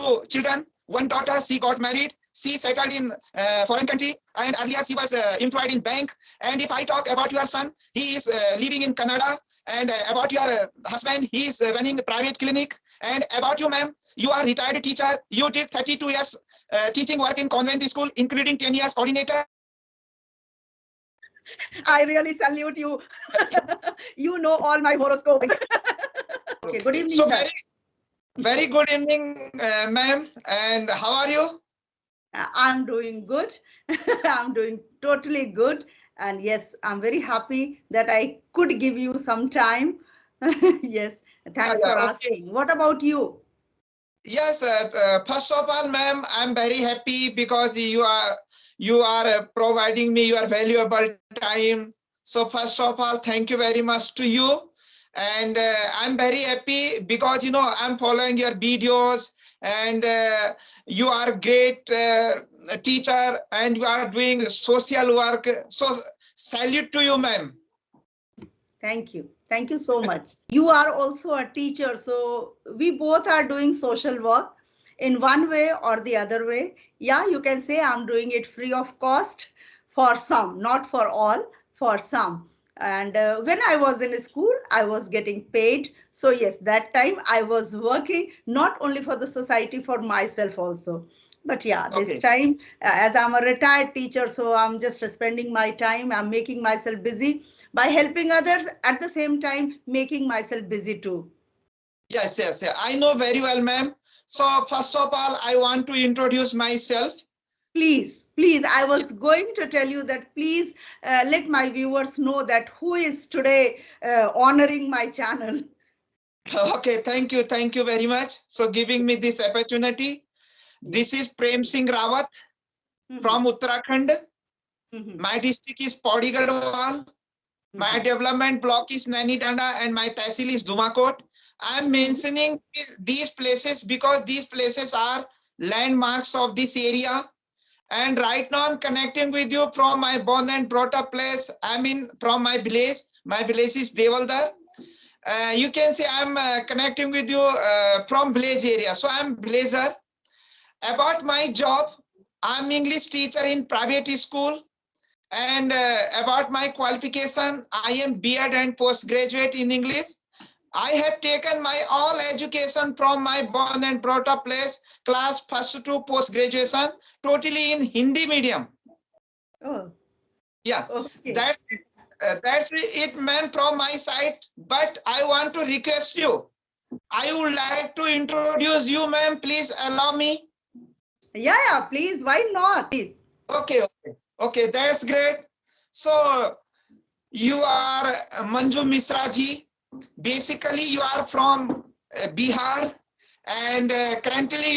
two children, one daughter. She got married. She settled in foreign country, and earlier she was employed in bank. And if I talk about your son, he is living in Canada. And about your husband, he is running a private clinic. And about you, ma'am, you are retired teacher. You did 32 years teaching work in convent school, including 10 years coordinator. I really salute you. You know all my horoscope. Okay, good evening, So sir. very good evening, ma'am. And how are you? I'm doing good. I'm doing totally good. And yes, I'm very happy that I could give you some time. Yes, thanks for asking. What about you? Yes, first of all, ma'am, I'm very happy because you are providing me your valuable time. So first of all, thank you very much to you. And I'm very happy because I'm following your videos, and you are great teacher, and you are doing social work. So salute to you, ma'am. Thank you. Thank you so much. You are also a teacher, so we both are doing social work in one way or the other way. Yeah, you can say I'm doing it free of cost for some, not for all, for some. And when I was in school, I was getting paid. So yes, that time I was working not only for the society, for myself also. But yeah, this time, as I'm a retired teacher, so I'm just spending my time, I'm making myself busy by helping others, at the same time making myself busy too. Yes, yes, yes. I know very well, ma'am. So first of all, I want to introduce myself. Please, I was going to tell you that please let my viewers know that who is today honoring my channel. Okay, thank you very much. So giving me this opportunity. This is Prem Singh Rawat from Uttarakhand. My district is Pauri Garhwal. My development block is Naini Danda, and my tehsil is Dumakot. I am mentioning these places because these places are landmarks of this area. And right now I'm connecting with you from my born and brought up place. I mean from my village. My village is Devaldar. You can say I'm connecting with you from village area. So I'm villager. About my job, I'm English teacher in private school. And about my qualification, I am B.Ed and postgraduate in English. I have taken my all education from my born and brought up place, class first to post graduation, totally in Hindi medium. Oh. Yeah, Okay. That's it, ma'am, from my side. But I want to request you. I would like to introduce you, ma'am. Please allow me. Yeah, please. Why not? Please. Okay. That's great. So you are Manju Misra ji. Basically, you are from Bihar, and currently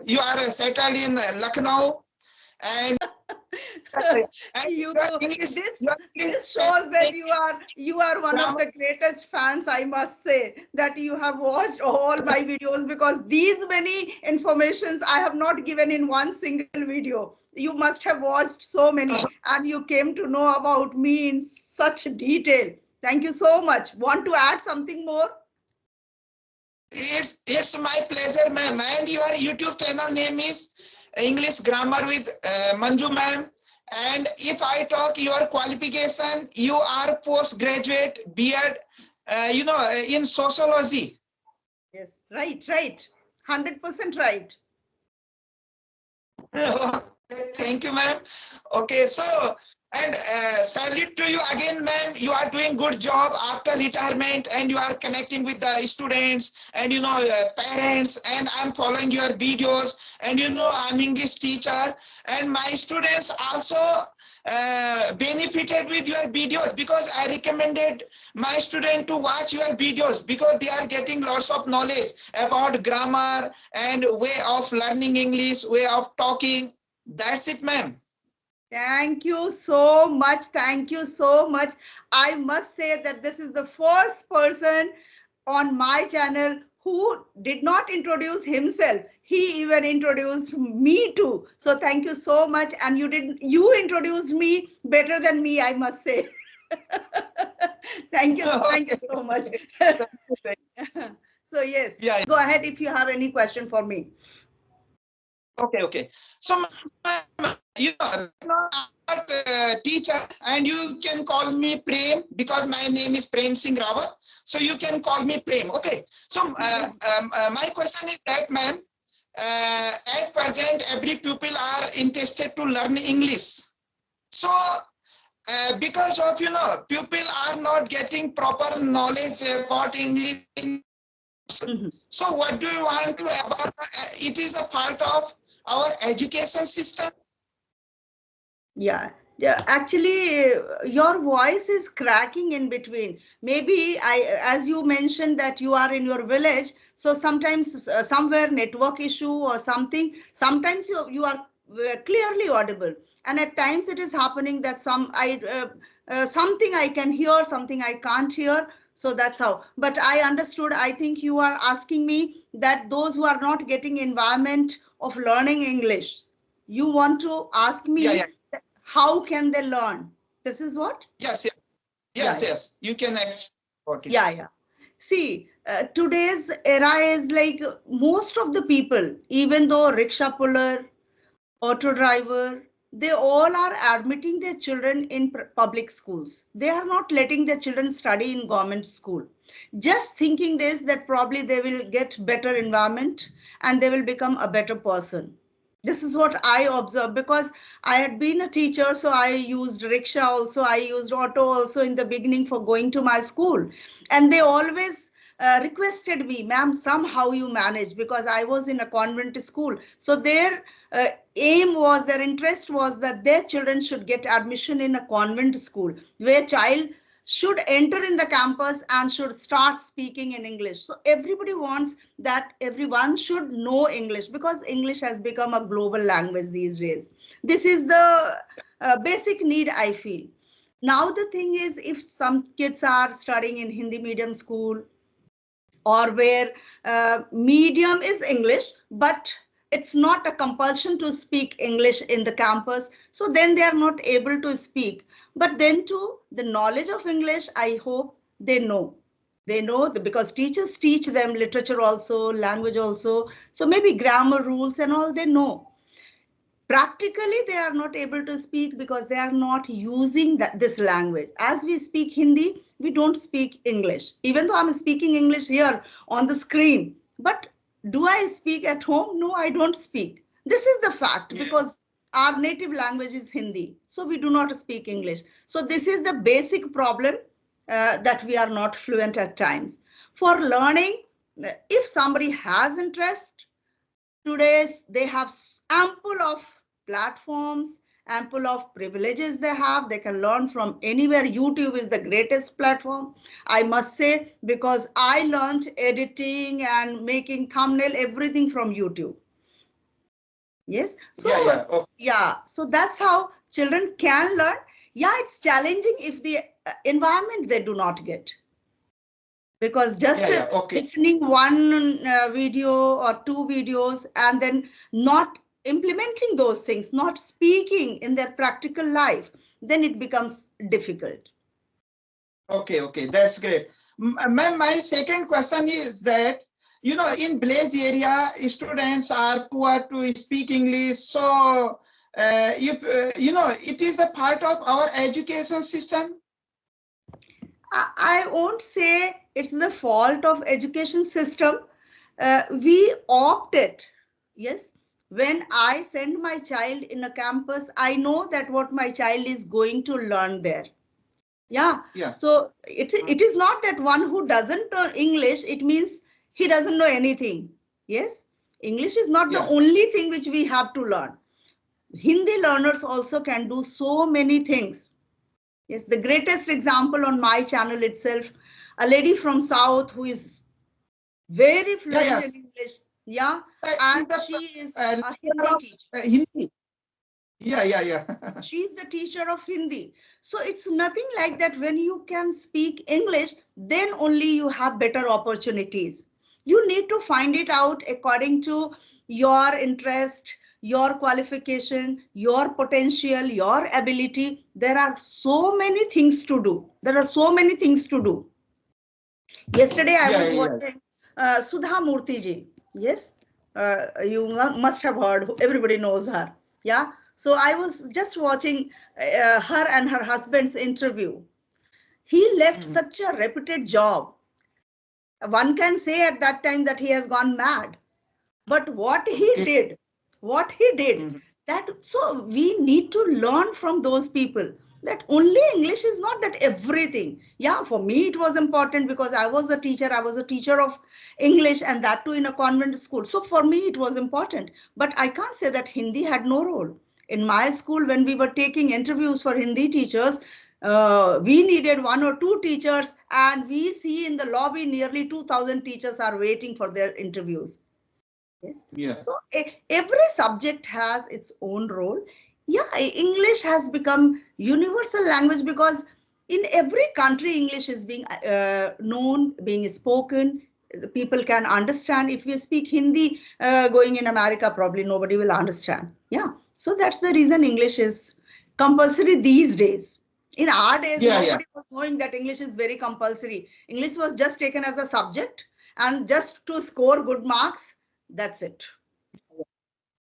you are settled in Lucknow, and You know, this shows that you are one of the greatest fans, I must say, that you have watched all my videos, because these many informations I have not given in one single video. You must have watched so many, and you came to know about me in such detail. Thank you so much. Want to add something more? It's my pleasure, ma'am. And your YouTube channel name is English Grammar with Manju, ma'am. And if I talk your qualification, you are postgraduate B.Ed, in sociology. Yes, right. 100% right. Thank you, ma'am. Okay, so, and salute to you again, ma'am. You are doing good job after retirement, and you are connecting with the students and parents. And I'm following your videos, and I'm English teacher, and my students also benefited with your videos because I recommended my student to watch your videos because they are getting lots of knowledge about grammar and way of learning English, way of talking. That's it, ma'am. Thank you so much. Thank you so much. I must say that this is the first person on my channel who did not introduce himself. He even introduced me too. So thank you so much. And you introduced me better than me, I must say. Thank you so much. So So yes, Yeah. go ahead if you have any question for me. Okay. So, you know, right now I'm not teacher, and you can call me Prem because my name is Prem Singh Rawat. So you can call me Prem. Okay. So my question is that, ma'am, at present, every pupil are interested to learn English. So because of, people are not getting proper knowledge about English. So what do you want to about it is a part of our education system? Yeah, yeah. Actually, your voice is cracking in between. Maybe as you mentioned that you are in your village, so sometimes somewhere network issue or something. Sometimes you are clearly audible, and at times it is happening that something I can hear, something I can't hear. So that's how. But I understood. I think you are asking me that those who are not getting environment of learning English, you want to ask Yeah, yeah. me how can they learn? This is what? Yes, yes, Yeah, yes, yeah, yes. You can export it. yeah, yeah. See, today's era is like most of the people, even though rickshaw puller, auto driver, they all are admitting their children in public schools. They are not letting their children study in government school. Just thinking this, that probably they will get better environment and they will become a better person. This is what I observed because I had been a teacher, so I used rickshaw also, I used auto also in the beginning for going to my school. And they always requested me, ma'am, somehow you manage, because I was in a convent school. So their aim was, their interest was that their children should get admission in a convent school where child should enter in the campus and should start speaking in English. So everybody wants that everyone should know English because English has become a global language these days. This is the basic need I feel. Now the thing is, if some kids are studying in Hindi medium school or where medium is English, but it's not a compulsion to speak English in the campus. So then they are not able to speak. But then too, the knowledge of English, I hope they know. They know because teachers teach them literature also, language also. So maybe grammar rules and all they know. Practically they are not able to speak because they are not using this language. As we speak Hindi, we don't speak English, even though I'm speaking English here on the screen. But do I speak at home? No, I don't speak. This is the fact. Yeah. Because our native language is Hindi, so we do not speak English. So this is the basic problem, that we are not fluent at times. For learning, if somebody has interest, today they have ample of platforms, ample of privileges they have. They can learn from anywhere. YouTube is the greatest platform, I must say, because I learned editing and making thumbnail, everything from YouTube. Yes. So yeah. Oh. Yeah. So that's how children can learn. Yeah, it's challenging if the environment they do not get, because just okay, listening one video or two videos and then not implementing those things, not speaking in their practical life, then it becomes difficult. Okay, that's great. Ma'am, my second question is that, in village area, students are poor to speak English. So, if, it is a part of our education system. I won't say it's the fault of education system. We opt it. Yes. When I send my child in a campus, I know that what my child is going to learn there. Yeah. Yeah. So it is not that one who doesn't know English, it means he doesn't know anything. Yes. English is not the only thing which we have to learn. Hindi learners also can do so many things. Yes, the greatest example on my channel itself, a lady from South who is very fluent in English. Yeah, and she is a Hindi teacher. Hindi. Yeah. She is the teacher of Hindi. So it's nothing like that. When you can speak English, then only you have better opportunities. You need to find it out according to your interest, your qualification, your potential, your ability. There are so many things to do. Yesterday I was watching Sudha Murthy ji. Yes, you must have heard. Everybody knows her. Yeah. So I was just watching her and her husband's interview. He left such a reputed job. One can say at that time that he has gone mad. But what he did, that so we need to learn from those people that only English is not that everything. Yeah, for me it was important because I was a teacher of English, and that too in a convent school. So for me it was important. But I can't say that Hindi had no role. In my school, when we were taking interviews for Hindi teachers, we needed one or two teachers, and we see in the lobby nearly 2,000 teachers are waiting for their interviews. Yes. Yeah. So every subject has its own role. Yeah, English has become universal language because in every country English is being known, being spoken. People can understand. If we speak Hindi going in America, probably nobody will understand. Yeah. So that's the reason English is compulsory these days. In our days, nobody was knowing that English is very compulsory. English was just taken as a subject, and just to score good marks, that's it.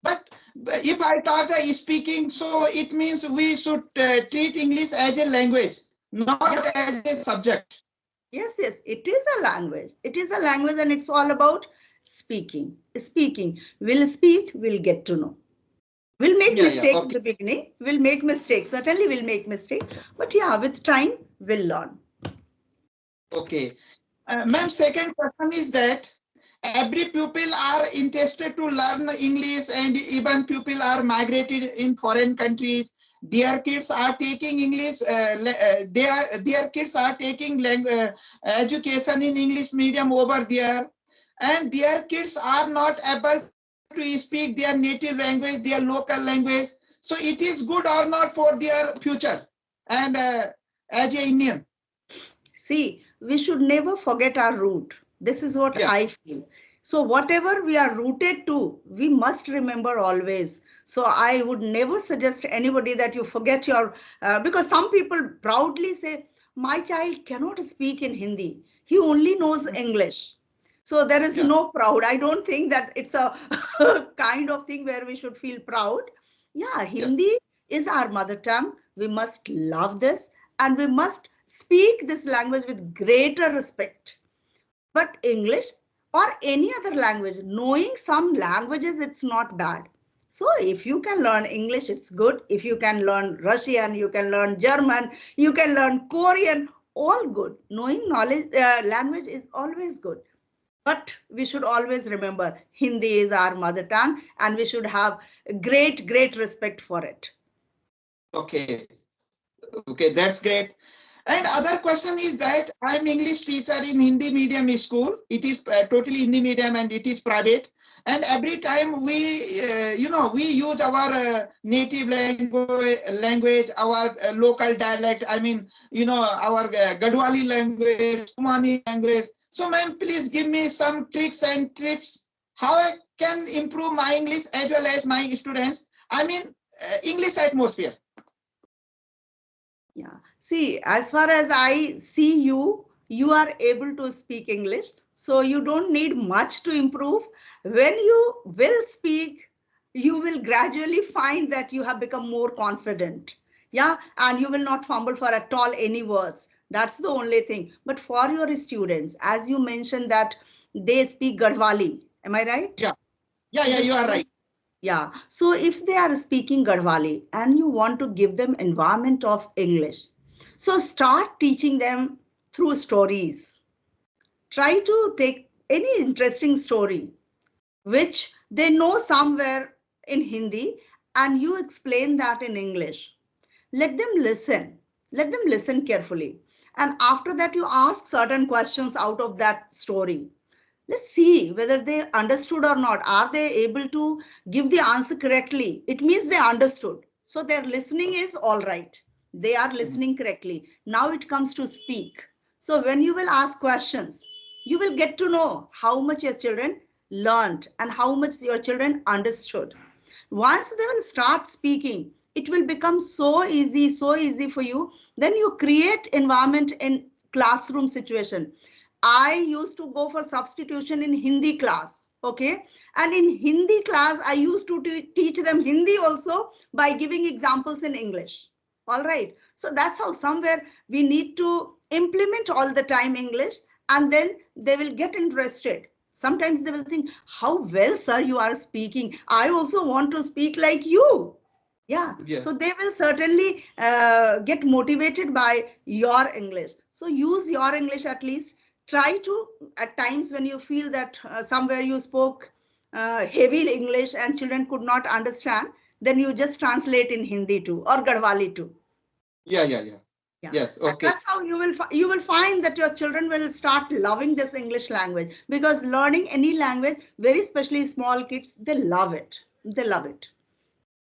But if I talk the speaking, so it means we should treat English as a language, not as a subject. Yes, yes, it is a language. It is a language, and it's all about speaking. Speaking. We'll speak, we'll get to know. We'll make mistakes in the beginning. We'll make mistakes. Certainly we'll make mistakes. But yeah, with time, we'll learn. Okay. Ma'am, second question is that every pupil are interested to learn English, and even pupil are migrated in foreign countries. Their kids are taking English. Their kids are taking education in English medium over there, and their kids are not able to speak their native language, their local language. So it is good or not for their future, and as a Indian. See, we should never forget our root. This is what I feel. So whatever we are rooted to, we must remember always. So I would never suggest anybody that you forget your, because some people proudly say, my child cannot speak in Hindi. He only knows English. So there is no proud. I don't think that it's a kind of thing where we should feel proud. Yeah, Hindi is our mother tongue. We must love this, and we must speak this language with greater respect. But English or any other language, knowing some languages, it's not bad. So if you can learn English, it's good. If you can learn Russian, you can learn German, you can learn Korean, all good. Knowing language is always good. But we should always remember Hindi is our mother tongue, and we should have great, great respect for it. Okay. Okay, that's great. And other question is that I'm English teacher in Hindi medium school. It is totally Hindi medium, and it is private. And every time we, we use our native language, our local dialect. I mean, our Gadwali language, Kumani language. So, ma'am, please give me some tricks and tips how I can improve my English as well as my students. I mean, English atmosphere. Yeah. See, as far as I see you, you are able to speak English. So you don't need much to improve. When you will speak, you will gradually find that you have become more confident. Yeah. And you will not fumble for at all any words. That's the only thing. But for your students, as you mentioned that they speak Gadwali, am I right? Yeah. Yeah, you are right. Yeah. So if they are speaking Gadwali and you want to give them environment of English, so start teaching them through stories. Try to take any interesting story which they know somewhere in Hindi, and you explain that in English. Let them listen. Let them listen carefully. And after that, you ask certain questions out of that story. Let's see whether they understood or not. Are they able to give the answer correctly? It means they understood. So their listening is all right. They are listening correctly. Now it comes to speak. So when you will ask questions, you will get to know how much your children learned and how much your children understood. Once they will start speaking, it will become so easy for you. Then you create environment in classroom situation. I used to go for substitution in Hindi class. Okay. And in Hindi class, I used to teach them Hindi also by giving examples in English. All right. So that's how somewhere we need to implement all the time English, and then they will get interested. Sometimes they will think, how well, sir, you are speaking. I also want to speak like you. Yeah. So they will certainly get motivated by your English. So use your English at least. Try to, at times when you feel that somewhere you spoke heavy English and children could not understand, then you just translate in Hindi too or Garhwali too. Yeah. Yes. Okay. That's how you will find that your children will start loving this English language, because learning any language, very especially small kids, they love it. They love it.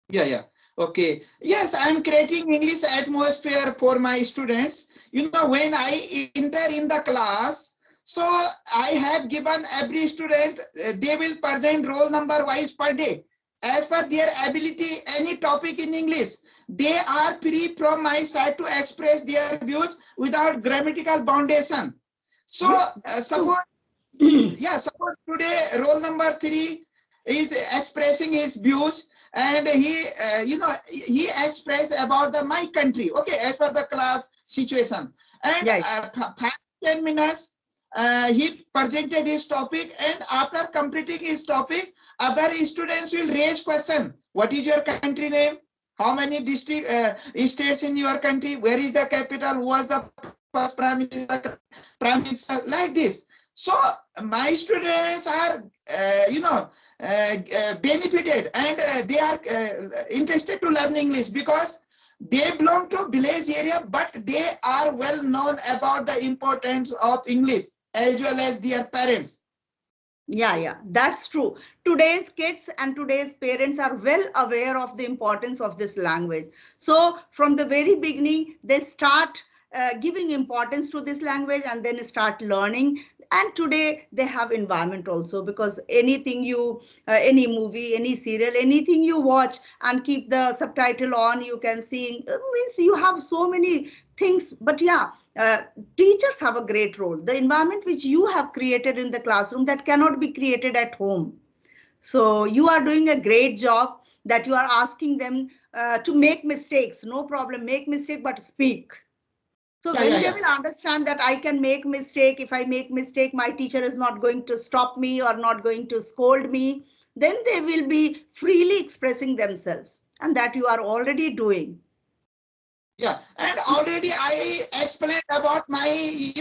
Yeah. Okay. Yes, I'm creating English atmosphere for my students. You know, when I enter in the class, so I have given every student, they will present roll number wise per day. As per their ability, any topic in English, they are free from my side to express their views without grammatical foundation. So suppose, suppose today roll number 3 is expressing his views, and he expressed about my country, okay, as per the class situation, and 5-10 minutes he presented his topic, and after completing his topic, other students will raise question. What is your country name? How many district states in your country? Where is the capital? Who was the first prime minister? Like this. So my students are benefited, and they are interested to learn English because they belong to village area, but they are well known about the importance of English as well as their parents. Yeah, that's true. Today's kids and today's parents are well aware of the importance of this language. So from the very beginning, they start giving importance to this language and then start learning. And today they have environment also, because anything any movie, any serial, anything you watch and keep the subtitle on, you can see, means you have so many things. But teachers have a great role. The environment which you have created in the classroom, that cannot be created at home. So you are doing a great job, that you are asking them to make mistakes. No problem, make mistake, but speak. So when they will understand that I can make mistake, if I make mistake, my teacher is not going to stop me or not going to scold me, then they will be freely expressing themselves, and that you are already doing. Yeah, and already I explained about my,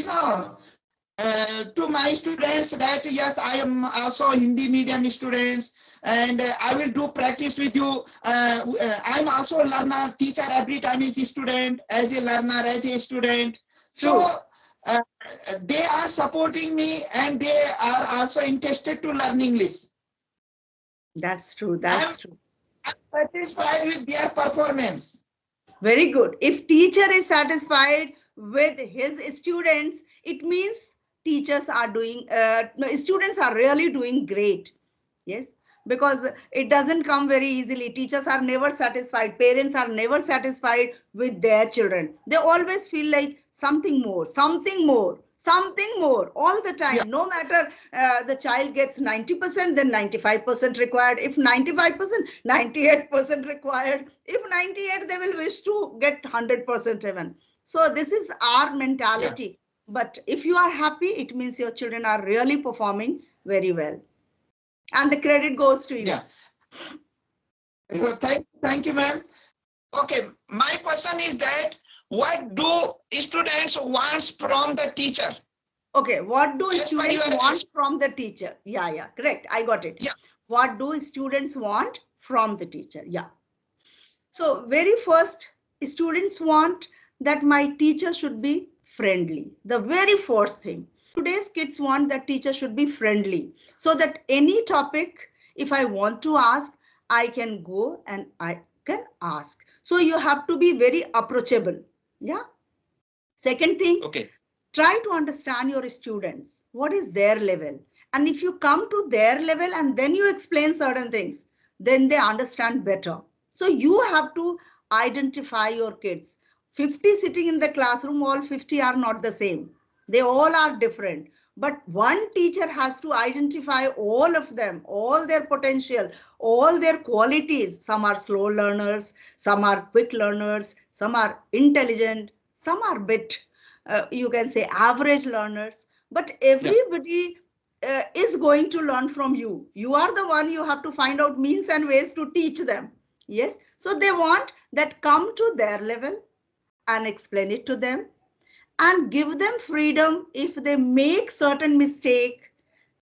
to my students that yes, I am also Hindi medium students, and I will do practice with you. I'm also a learner, teacher every time is a student, as a learner, as a student. So they are supporting me, and they are also interested to learn English. That's true. That's true. I'm satisfied with their performance. Very good. If teacher is satisfied with his students, it means teachers are doing, students are really doing great. Yes, because it doesn't come very easily. Teachers are never satisfied. Parents are never satisfied with their children. They always feel like something more, something more, something more all the time. No matter the child gets 90%, then 95% required. If 95%, 98% required. If 98, they will wish to get 100% even. So this is our mentality. But if you are happy, it means your children are really performing very well. And the credit goes to you. Yeah. Thank you, ma'am. Okay, my question is that what do students want from the teacher? Okay, what do students want from the teacher? Yeah, correct. I got it. Yeah. What do students want from the teacher? Yeah. So very first, students want that my teacher should be friendly. The very first thing. Today's kids want that teacher should be friendly, so that any topic, if I want to ask, I can go and I can ask. So you have to be very approachable. Yeah. Second thing, try to understand your students. What is their level? And if you come to their level and then you explain certain things, then they understand better. So you have to identify your kids. 50 sitting in the classroom, all 50 are not the same. They all are different. But one teacher has to identify all of them, all their potential, all their qualities. Some are slow learners, some are quick learners, some are intelligent, some are bit, you can say average learners. But everybody is going to learn from you. You are the one, you have to find out means and ways to teach them. Yes. So they want that come to their level and explain it to them and give them freedom. If they make certain mistake,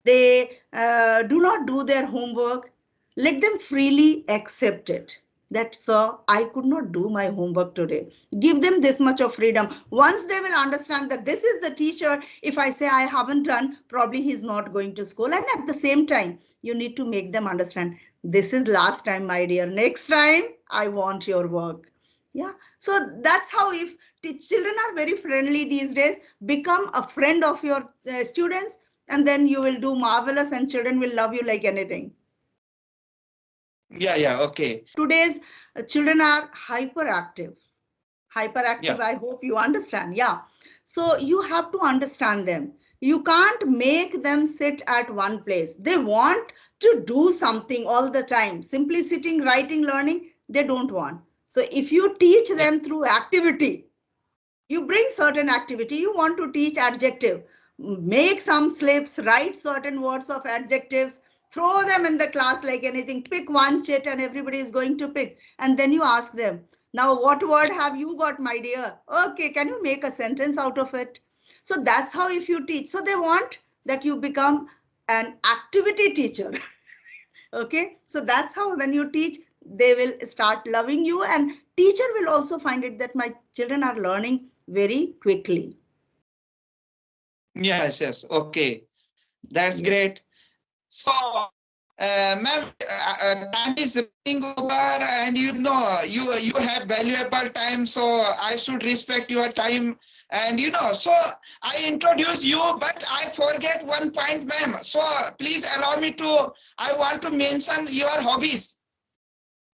they do not do their homework, let them freely accept it. That, sir, I could not do my homework today. Give them this much of freedom. Once they will understand that this is the teacher, if I say I haven't done, probably he's not going to school. And at the same time, you need to make them understand, this is last time, my dear. Next time, I want your work. Yeah. So that's how, if children are very friendly these days, become a friend of your students, and then you will do marvelous and children will love you like anything. Yeah, okay. Today's children are hyperactive. I hope you understand. Yeah. So you have to understand them. You can't make them sit at one place. They want to do something all the time. Simply sitting, writing, learning, they don't want. So if you teach them through activity, you bring certain activity, you want to teach adjective, make some slips, write certain words of adjectives, throw them in the class like anything, pick one chit and everybody is going to pick. And then you ask them, now what word have you got, my dear? Okay, can you make a sentence out of it? So that's how, if you teach, so they want that you become an activity teacher. Okay, so that's how when you teach, they will start loving you, and teacher will also find it that my children are learning very quickly. Yes, okay, that's great. So ma'am, time is running over, and you have valuable time, so I should respect your time. And so I introduce you, but I forget one point, ma'am. So please allow me to. I want to mention your hobbies.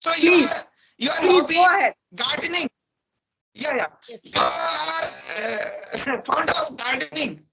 So Please, your please hobby go ahead. gardening. Yeah. Yes. You are fond of gardening.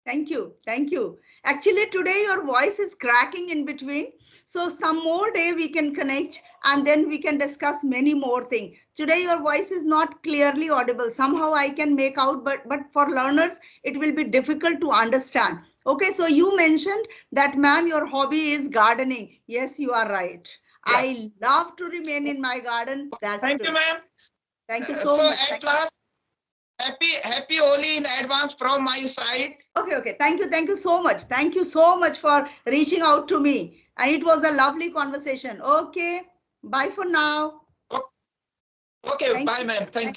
Thank you. Thank you. Actually, today your voice is cracking in between. So some more day we can connect and then we can discuss many more things. Today your voice is not clearly audible. Somehow I can make out, but for learners, it will be difficult to understand. Okay, so you mentioned that, ma'am, your hobby is gardening. Yes, you are right. Yeah. I love to remain in my garden. That's Thank true. you, ma'am. Thank you so much. At last, happy Holi in advance from my side. Okay. Thank you so much. Thank you so much for reaching out to me. And it was a lovely conversation. Okay. Bye for now. Okay, bye, ma'am. Thank you.